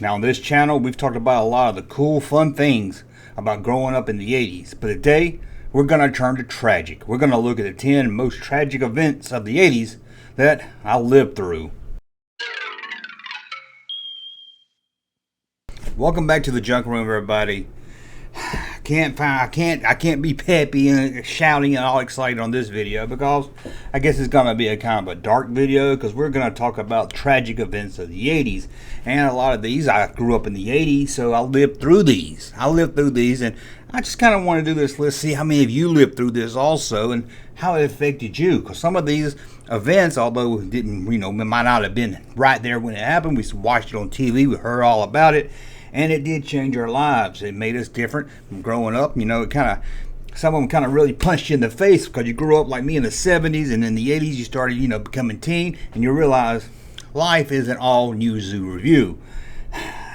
Now on this channel, we've talked about a lot of the cool, fun things about growing up in the 80s. But today, we're going to turn to tragic. We're going to look at the 10 most tragic events of the 80s that I lived through. Welcome back to the junk room, everybody. I can't be peppy and shouting and all excited on this video because I guess it's gonna be a kind of a dark video because we're gonna talk about tragic events of the 80s, and a lot of these I grew up in the 80s, so I lived through these. And I just kind of want to do this. Let's see how many of you lived through this also and how it affected you, because some of these events, although it didn't, it might not have been right there when it happened, we watched it on TV, we heard all about it. And it did change our lives. It made us different from growing up. Some of them kind of really punched you in the face because you grew up like me in the 70s, and in the 80s you started, becoming teen, and you realize life isn't all New Zoo Review.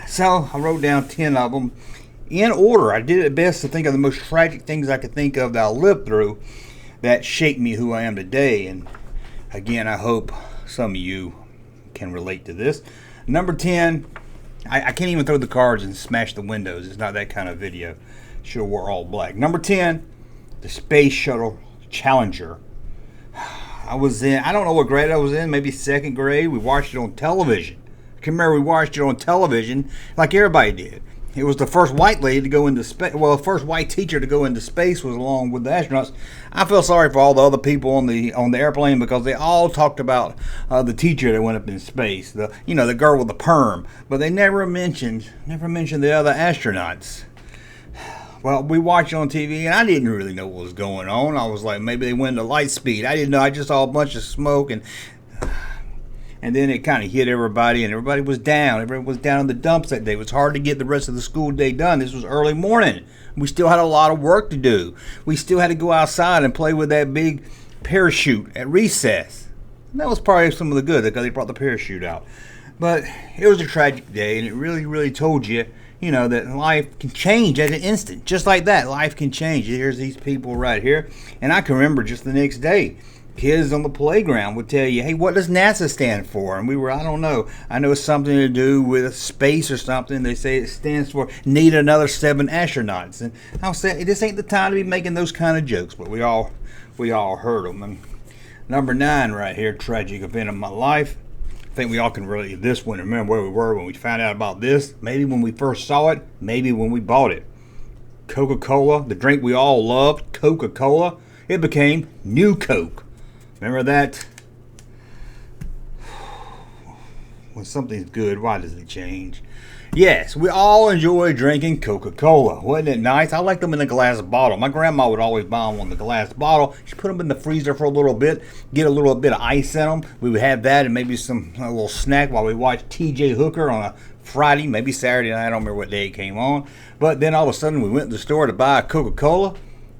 So I wrote down 10 of them in order. I did it best to think of the most tragic things I could think of that I lived through that shaped me who I am today. And again, I hope some of you can relate to this. Number 10. I can't even throw the cards and smash the windows. It's not that kind of video. Sure, we're all black. Number 10, the Space Shuttle Challenger. I don't know what grade I was in, maybe second grade. We watched it on television. I can remember we watched it on television like everybody did. It was the first white lady to go into space. Well, the first white teacher to go into space was along with the astronauts. I feel sorry for all the other people on the airplane because they all talked about the teacher that went up in space, the girl with the perm, but they never mentioned the other astronauts. Well, we watched it on TV, and I didn't really know what was going on. I was like, maybe they went to light speed. I didn't know. I just saw a bunch of smoke and then it kind of hit everybody, and everybody was down. Everyone was down in the dumps that day. It was hard to get the rest of the school day done. This was early morning. We still had a lot of work to do. We still had to go outside and play with that big parachute at recess. And that was probably some of the good because they brought the parachute out. But it was a tragic day, and it really, really told you, that life can change at an instant. Just like that, life can change. Here's these people right here. And I can remember just the next day, kids on the playground would tell you, hey, what does NASA stand for? And I don't know. I know it's something to do with space or something. They say it stands for need another 7 astronauts. And I'll say, this ain't the time to be making those kind of jokes, but we all heard them. And number 9 right here, tragic event of my life. I think we all can relate to this one. Remember where we were when we found out about this? Maybe when we first saw it, maybe when we bought it. CocaCola, the drink we all loved, CocaCola, it became New Coke. Remember that? When something's good, why does it change? Yes, we all enjoy drinking Coca-Cola. Wasn't it nice? I liked them in a glass bottle. My grandma would always buy them in the glass bottle. She put them in the freezer for a little bit, get a little bit of ice in them. We would have that and maybe a little snack while we watched T.J. Hooker on a Friday, maybe Saturday night. I don't remember what day it came on. But then all of a sudden we went to the store to buy a Coca-Cola.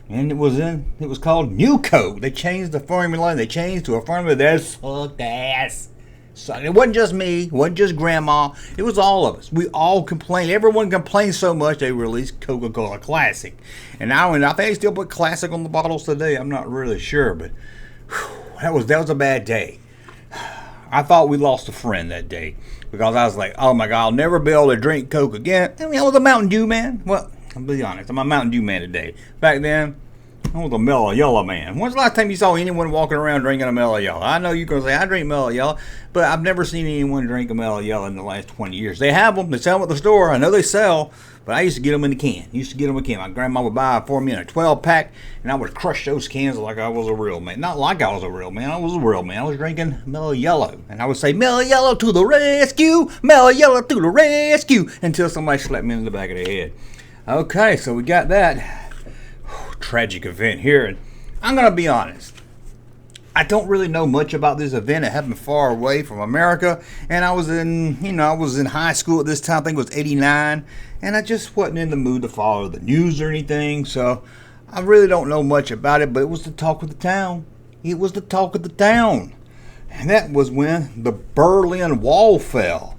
And it was called New Coke. They changed the formula, and they changed to a formula that sucked ass. So it wasn't just me, it wasn't just grandma, it was all of us. We all complained. Everyone complained so much they released Coca-Cola Classic. And I think they still put Classic on the bottles today. I'm not really sure, but that was a bad day. I thought we lost a friend that day because I was like, oh my God, I'll never be able to drink Coke again. I mean, I was a Mountain Dew man. Well, I'll be honest, I'm a Mountain Dew man today. Back then, I was a Mellow Yellow man. When's the last time you saw anyone walking around drinking a Mellow Yellow? I know you're going to say, I drink Mellow Yellow, but I've never seen anyone drink a Mellow Yellow in the last 20 years. They have them. They sell them at the store. I know they sell, but I used to get them in a can. My grandma would buy it for me in a 12-pack, and I would crush those cans like I was a real man. Not like I was a real man. I was a real man. I was drinking Mellow Yellow, and I would say, Mellow Yellow to the rescue, Mellow Yellow to the rescue, until somebody slapped me in the back of the head. Okay, so we got that tragic event here. And I'm going to be honest. I don't really know much about this event. It happened far away from America. And I was in high school at this time. I think it was 89. And I just wasn't in the mood to follow the news or anything. So I really don't know much about it. But it was the talk of the town. It was the talk of the town. And that was when the Berlin Wall fell.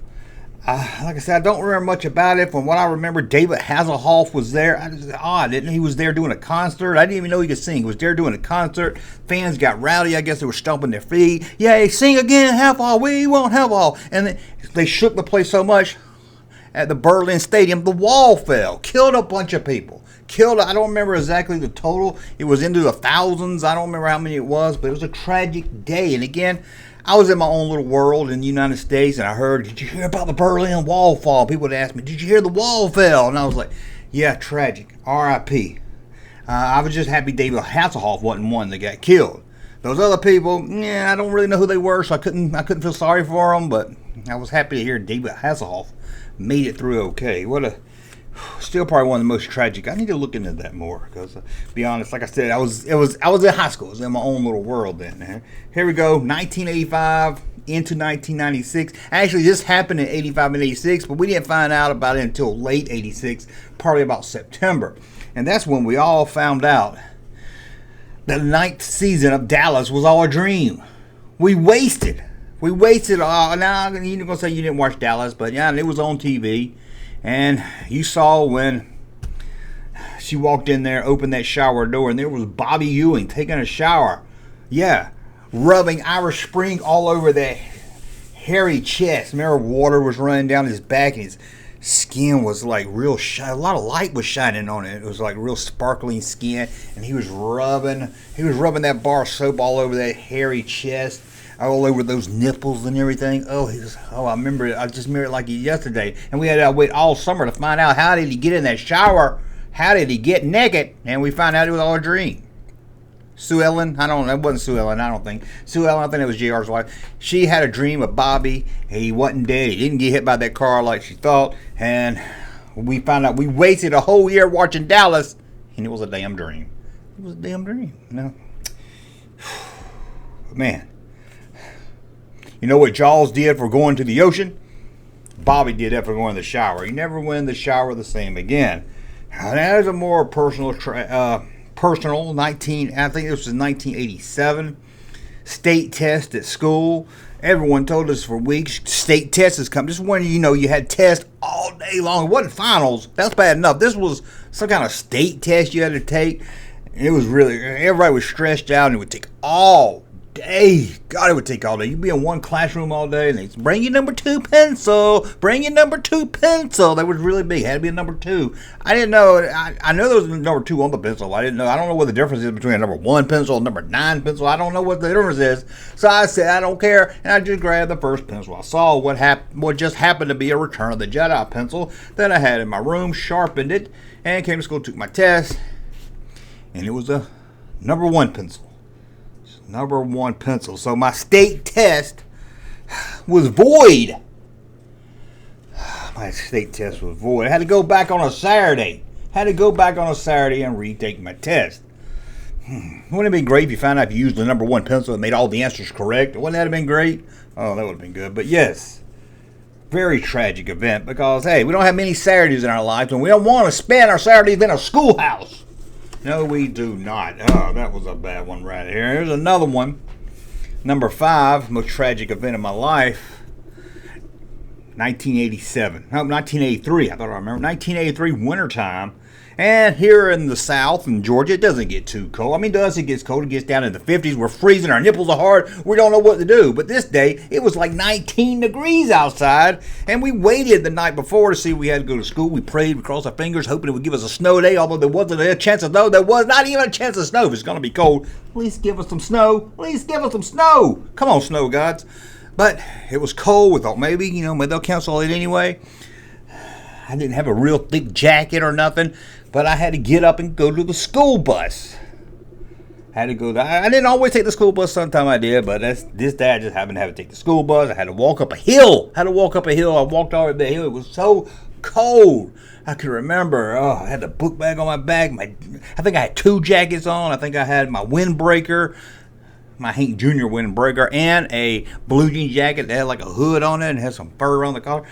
Like I said, I don't remember much about it. From what I remember, David Hasselhoff was there. It's odd, isn't he? He was there doing a concert. I didn't even know he could sing. He was there doing a concert. Fans got rowdy. I guess they were stomping their feet. Yay, sing again, half all. We won't have all. And they shook the place so much. at the Berlin Stadium, the wall fell, killed a bunch of people. I don't remember exactly the total. It was into the thousands. I don't remember how many it was, but it was a tragic day. And again, I was in my own little world in the United States, and I heard, did you hear about the Berlin Wall fall? People would ask me, did you hear the wall fell? And I was like, yeah, tragic. R.I.P. I was just happy David Hasselhoff wasn't one that got killed. Those other people, I don't really know who they were, so I couldn't feel sorry for them, but I was happy to hear David Hasselhoff made it through okay. Still probably one of the most tragic. I need to look into that more because, to be honest, like I said, I was in high school. I was in my own little world then. Here we go, 1985 into 1996. Actually, this happened in 85 and 86, but we didn't find out about it until late 86, probably about September. And that's when we all found out that the 9th season of Dallas was all a dream. We wasted all. Now, you're going to say you didn't watch Dallas, but yeah, it was on TV. And you saw when she walked in there, opened that shower door, and there was Bobby Ewing taking a shower. Yeah, rubbing Irish Spring all over that hairy chest. Remember, water was running down his back, and his skin was like real shiny. A lot of light was shining on it. It was like real sparkling skin, and he was rubbing that bar of soap all over that hairy chest, all over those nipples and everything. I remember it. I just remember it like yesterday. And we had to wait all summer to find out, how did he get in that shower? How did he get naked? And we found out it was all a dream. Sue Ellen, I don't know, it wasn't Sue Ellen, I don't think. Sue Ellen, I think it was JR's wife. She had a dream of Bobby. He wasn't dead. He didn't get hit by that car like she thought. And we found out we wasted a whole year watching Dallas, and it was a damn dream. It was a damn dream. No. Man. You know what Jaws did for going to the ocean? Bobby did that for going to the shower. He never went in the shower the same again. Now, that is a more personal, I think this was 1987. State test at school. Everyone told us for weeks, state test is coming. This is when, you had tests all day long. It wasn't finals. That's bad enough. This was some kind of state test you had to take. It was really, everybody was stressed out, and it would take all day. God, it would take all day. You'd be in one classroom all day, and they'd bring your number 2 pencil. Bring your number 2 pencil. That was really big. It had to be a number 2. I didn't know. I know there was a number 2 on the pencil. I didn't know. I don't know what the difference is between a number 1 pencil and number 9 pencil. I don't know what the difference is. So I said, I don't care, and I just grabbed the first pencil. I saw what just happened to be a Return of the Jedi pencil that I had in my room, sharpened it, and came to school, took my test, and it was a number 1 pencil. Number 1 pencil. So my state test was void. My state test was void. I had to go back on a Saturday. And retake my test. Wouldn't it be great if you found out if you used the number 1 pencil and made all the answers correct? Wouldn't that have been great? Oh, that would have been good. But yes, very tragic event because, hey, we don't have many Saturdays in our lives, and we don't want to spend our Saturdays in a schoolhouse. No, we do not. Oh, that was a bad one right here. Here's another one. Number 5, most tragic event of my life. 1987. No, 1983. I thought I remember. 1983 wintertime. And here in the South, in Georgia, it doesn't get too cold. I mean, it gets cold. It gets down in the 50s. We're freezing. Our nipples are hard. We don't know what to do. But this day, it was like 19 degrees outside. And we waited the night before to see if we had to go to school. We prayed. We crossed our fingers, hoping it would give us a snow day. Although there wasn't a chance of snow. There was not even a chance of snow. If it's going to be cold, please give us some snow. Please give us some snow. Come on, snow gods. But it was cold. We thought maybe they'll cancel it anyway. I didn't have a real thick jacket or nothing, but I had to get up and go to the school bus. I didn't always take the school bus. Sometimes I did, but this day I just happened to have to take the school bus. I had to walk up a hill. I walked all the hill. It was so cold. I could remember, I had the book bag on my back. I think I had 2 jackets on. I think I had my windbreaker, my Hank Jr. windbreaker, and a blue jean jacket that had like a hood on it and had some fur on the collar.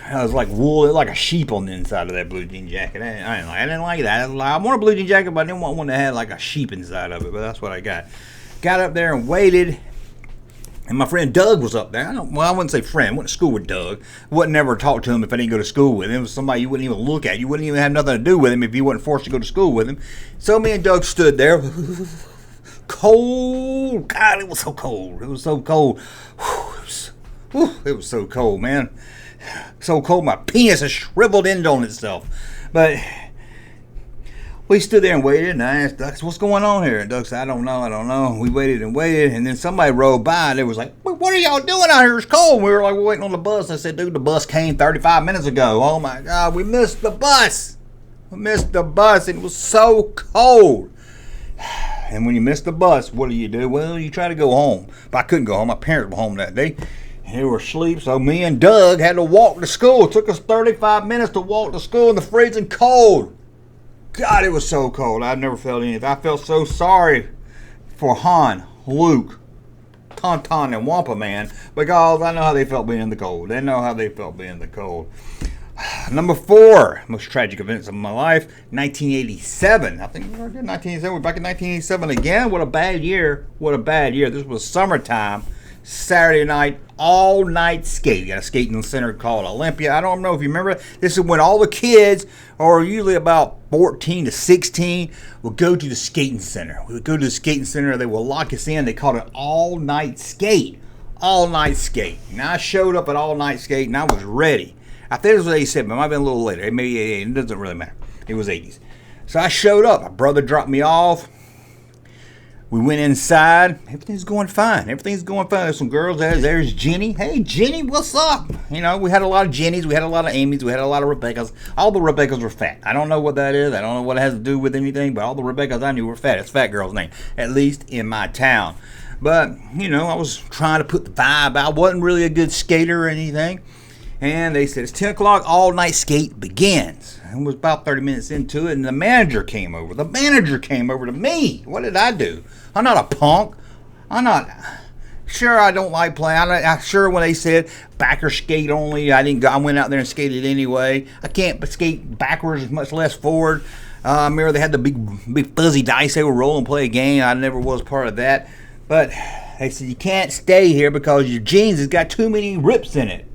It was like wool, like a sheep on the inside of that blue jean jacket. I didn't like that. I want a blue jean jacket, but I didn't want one that had like a sheep inside of it. But that's what I got. Got up there and waited. And my friend Doug was up there. I wouldn't say friend. Went to school with Doug. Wouldn't never talk to him if I didn't go to school with him. It was somebody you wouldn't even look at. You wouldn't even have nothing to do with him if you weren't forced to go to school with him. So me and Doug stood there. Cold. God, it was so cold. It was so cold. It was so cold, man. So cold, my penis has shriveled in on itself. But we stood there and waited, and I asked Dux, what's going on here? And Dux said, I don't know. We waited and waited, and then somebody rode by, and they was like, what are y'all doing out here? It's cold. And we were like, we're waiting on the bus. I said, dude, the bus came 35 minutes ago. Oh, my God, we missed the bus. We missed the bus. It was so cold. And when you miss the bus, what do? Well, you try to go home. But I couldn't go home. My parents were home that day. They were asleep, so me and Doug had to walk to school. It took us 35 minutes to walk to school in the freezing cold. God, it was so cold. I've never felt anything. I felt so sorry for Han, Luke, Tauntaun, and Wampa Man, because I know how they felt being in the cold. They know how they felt being in the cold. Number 4, most tragic events of my life, 1987. I think we were in 1987. We're back in 1987 again. What a bad year. What a bad year. This was summertime. Saturday night, all night skate. Got a skating center called Olympia. I don't know if you remember. This is when all the kids, or usually about 14 to 16, would go to the skating center. We would go to the skating center. They will lock us in. They called it all night skate. All night skate. And I showed up at all night skate and I was ready. I think it was 87, but it might have been a little later. Maybe 88. It doesn't really matter. It was 80s. So I showed up. My brother dropped me off. We went inside. Everything's going fine. Everything's going fine. There's some girls there. There's Jenny. Hey, Jenny, what's up? You know, we had a lot of Jennies. We had a lot of Amy's. We had a lot of Rebeccas. All the Rebeccas were fat. I don't know what that is. I don't know what it has to do with anything, but all the Rebeccas I knew were fat. It's fat girl's name, at least in my town. But, you know, I was trying to put the vibe out. I wasn't really a good skater or anything. And they said, it's 10 o'clock, all night skate begins. And it was about 30 minutes into it, and the manager came over. The manager came over to me. What did I do? I'm not a punk. I'm not. Sure, I don't like playing. I'm sure when they said backer skate only, I didn't go. I went out there and skated anyway. I can't skate backwards, much less forward. I remember they had the big fuzzy dice they would roll and play a game. I never was part of that. But they said, you can't stay here because your jeans has got too many rips in it.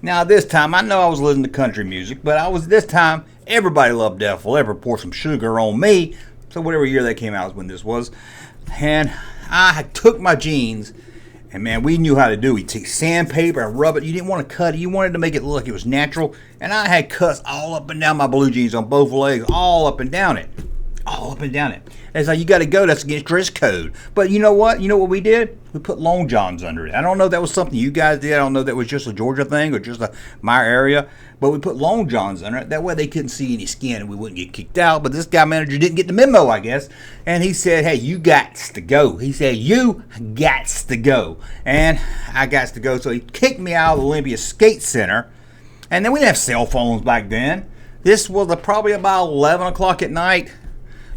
Now this time, I know I was listening to country music, but this time, everybody loved Def Leppard, pour some sugar on me. So whatever year that came out is when this was. And I took my jeans, and man, we knew how to do it. You take sandpaper and rub it. You didn't want to cut it. You wanted to make it look like it was natural. And I had cuts all up and down my blue jeans on both legs, all up and down it. All up and down it. It's like, you got to go. That's against dress code. But you know what? You know what we did? We put long johns under it. I don't know if that was something you guys did. I don't know if that was just a Georgia thing or just my area. But we put long johns under it. That way they couldn't see any skin and we wouldn't get kicked out. But this guy manager didn't get the memo, I guess. And he said, hey, you gots to go. He said, you gots to go. And I gots to go. So he kicked me out of the Olympia Skate Center. And then we didn't have cell phones back then. This was probably about 11 o'clock at night.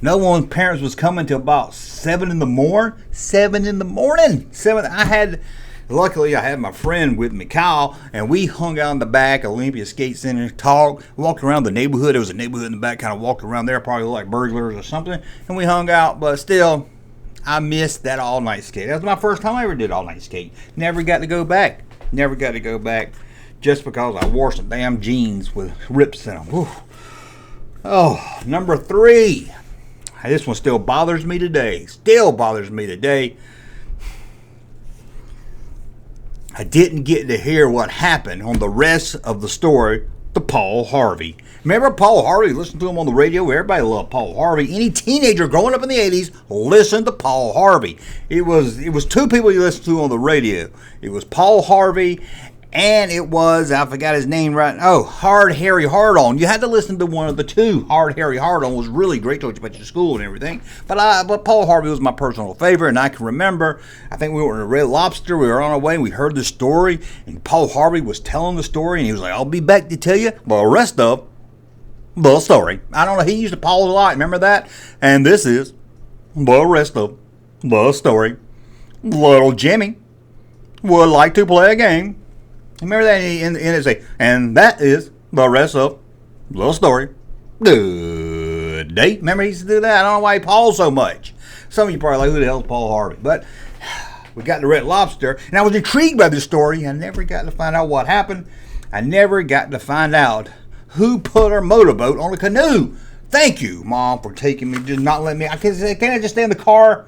No one's parents was coming till about 7 in the morning. 7 in the morning. Luckily, I had my friend with me, Kyle, and we hung out in the back, Olympia Skate Center, talked, walked around the neighborhood. There was a neighborhood in the back, kind of walked around there, probably like burglars or something, and we hung out. But still, I missed that all-night skate. That was my first time I ever did all-night skate. Never got to go back. Never got to go back just because I wore some damn jeans with rips in them. Whew. Oh, number 3. This one still bothers me today. Still bothers me today. I didn't get to hear what happened on the rest of the story to Paul Harvey. Remember Paul Harvey? Listen to him on the radio. Everybody loved Paul Harvey. Any teenager growing up in the 80s listened to Paul Harvey. It was 2 people you listened to on the radio. It was Paul Harvey, and it was, I forgot his name right now. Oh, Hard Harry Hardon. You had to listen to one of the 2. Hard Harry Hardon was really great, told you about your school and everything. But Paul Harvey was my personal favorite, and I can remember, I think we were in a Red Lobster. We were on our way, and we heard the story, and Paul Harvey was telling the story, and he was like, I'll be back to tell you the rest of the story. I don't know, he used to pause a lot. Remember that? And this is the rest of the story. Little Jimmy would like to play a game. Remember that in it say, and that is the rest of the story. Good day. Remember he used to do that? I don't know why he paused so much. Some of you probably like, who the hell is Paul Harvey? But we got the Red Lobster, and I was intrigued by this story. I never got to find out what happened. I never got to find out who put our motorboat on a canoe. Thank you, Mom, for taking me, just not letting me. Can't I just stay in the car?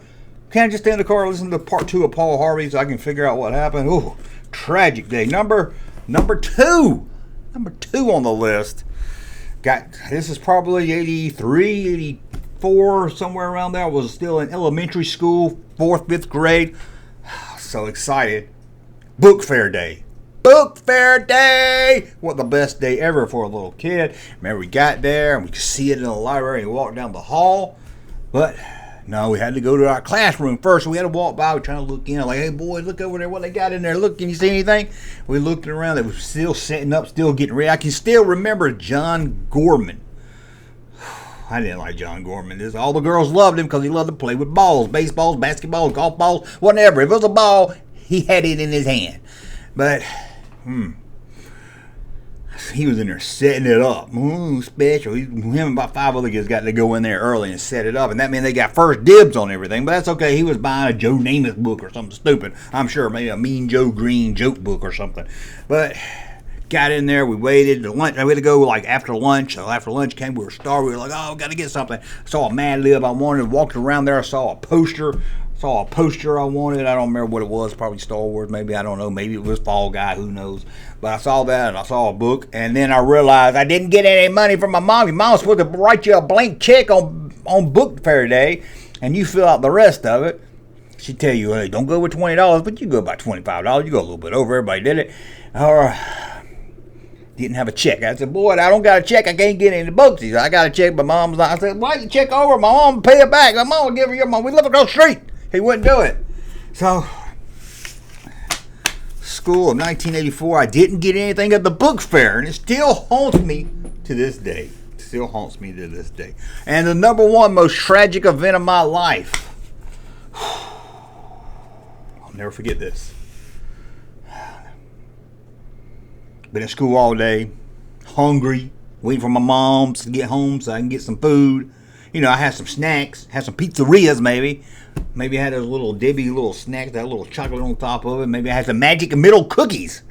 Can't I just stay in the car and listen to part 2 of Paul Harvey so I can figure out what happened? Ooh. Tragic day. Number 2. Number 2 on the list. This is probably 83, 84, somewhere around there. I was still in elementary school, 4th, 5th grade. So excited. Book Fair Day. Book Fair Day! What the best day ever for a little kid. Remember, we got there and we could see it in the library and walk down the hall. But no, we had to go to our classroom first. So we had to walk by. We're trying to look in. Like, hey, boys, look over there. What they got in there? Look, can you see anything? We looked around. They were still setting up, still getting ready. I can still remember John Gorman. I didn't like John Gorman. All the girls loved him because he loved to play with balls. Baseballs, basketballs, golf balls, whatever. If it was a ball, he had it in his hand. But, he was in there setting it up. Special. Him and about 5 other kids got to go in there early and set it up. And that meant they got first dibs on everything. But that's okay. He was buying a Joe Namath book or something stupid. I'm sure. Maybe a Mean Joe Green joke book or something. But got in there. We waited. Lunch. I had to go like after lunch. So after lunch came, we were starved. We were like, oh, got to get something. Saw a Mad Lib I wanted. Walked around there. I saw a poster. I wanted. I don't remember what it was. Probably Star Wars, maybe. I don't know. Maybe it was Fall Guy. Who knows? But I saw that, and I saw a book. And then I realized I didn't get any money from my mom. Your mom's supposed to write you a blank check on Book Fair Day, and you fill out the rest of it. She'd tell you, hey, don't go with $20, but you go about $25. You go a little bit over. Everybody did it. Or didn't have a check. I said, boy, I don't got a check. I can't get any books. He said, I got a check, but mom's not. I said, why you check over? My mom will pay it back. My mom will give her your mom. We live across the street. He wouldn't do it. So, school of 1984, I didn't get anything at the book fair, and it still haunts me to this day. And the number 1 most tragic event of my life. I'll never forget this. Been in school all day, hungry, waiting for my mom to get home so I can get some food. You know, I had some snacks, had some pizzerias maybe. Maybe I had those little Debbie little snacks, that little chocolate on top of it. Maybe I had some Magic Middle cookies.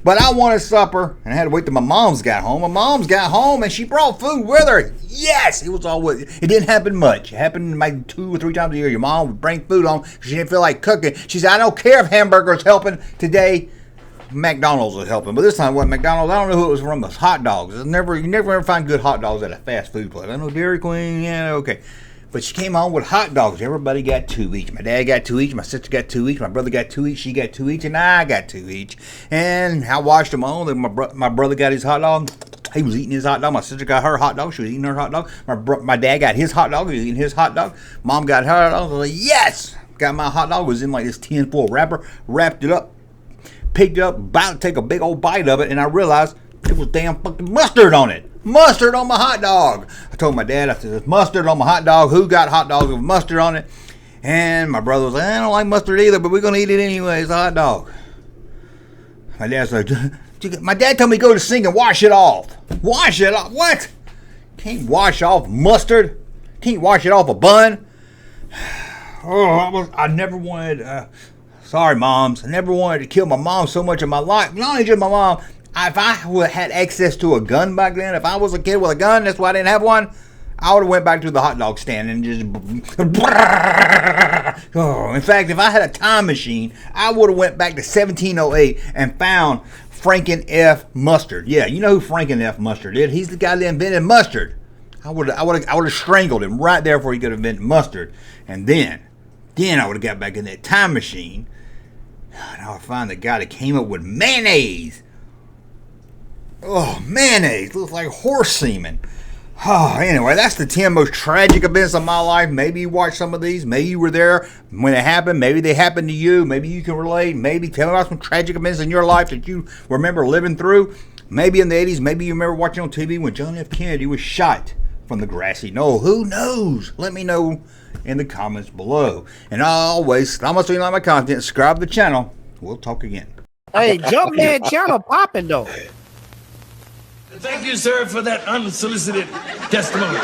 But I wanted supper, and I had to wait till my mom's got home. My mom's got home, and she brought food with her. Yes! It was all with it. It didn't happen much. It happened maybe 2 or 3 times a year. Your mom would bring food on. She didn't feel like cooking. She said, I don't care if hamburgers helping today. McDonald's was helping. But this time it wasn't McDonald's. I don't know who it was from. It was hot dogs. You never ever find good hot dogs at a fast food place. I know Dairy Queen, yeah, okay. But she came home with hot dogs. Everybody got 2 each. My dad got 2 each. My sister got 2 each. My brother got 2 each. She got 2 each. And I got 2 each. And I watched them all. And my brother got his hot dog. He was eating his hot dog. My sister got her hot dog. She was eating her hot dog. My dad got his hot dog. He was eating his hot dog. Mom got her hot dog. I was like, yes! Got my hot dog. It was in like this tin foil wrapper. Wrapped it up. Picked it up. About to take a big old bite of it. And I realized it was damn fucking mustard on it. Mustard on my hot dog. I told my dad, I said, there's mustard on my hot dog. Who got hot dogs with mustard on it? And my brother was like, I don't like mustard either, but we're going to eat it anyway. It's a hot dog. My dad said, my dad told me to go to the sink and wash it off. Wash it off? What? Can't wash off mustard? Can't wash it off a bun? Oh, I never wanted, sorry, moms. I never wanted to kill my mom so much in my life. Not only just my mom. If I had access to a gun back then, if I was a kid with a gun, that's why I didn't have one, I would have went back to the hot dog stand and just... Oh, in fact, if I had a time machine, I would have went back to 1708 and found Franken F. Mustard. Yeah, you know who Franken F. Mustard is. He's the guy that invented mustard. I would have strangled him right there before he could invent mustard. And then I would have got back in that time machine, and I would find the guy that came up with mayonnaise. Oh, mayonnaise. Looks like horse semen. Oh, anyway, that's the 10 most tragic events of my life. Maybe you watched some of these. Maybe you were there when it happened. Maybe they happened to you. Maybe you can relate. Maybe tell me about some tragic events in your life that you remember living through. Maybe in the 80s. Maybe you remember watching on TV when John F. Kennedy was shot from the grassy knoll. Who knows? Let me know in the comments below. And always, I'm going to like my content. Subscribe to the channel. We'll talk again. Hey, Junkman channel popping though. Thank you, sir, for that unsolicited testimony.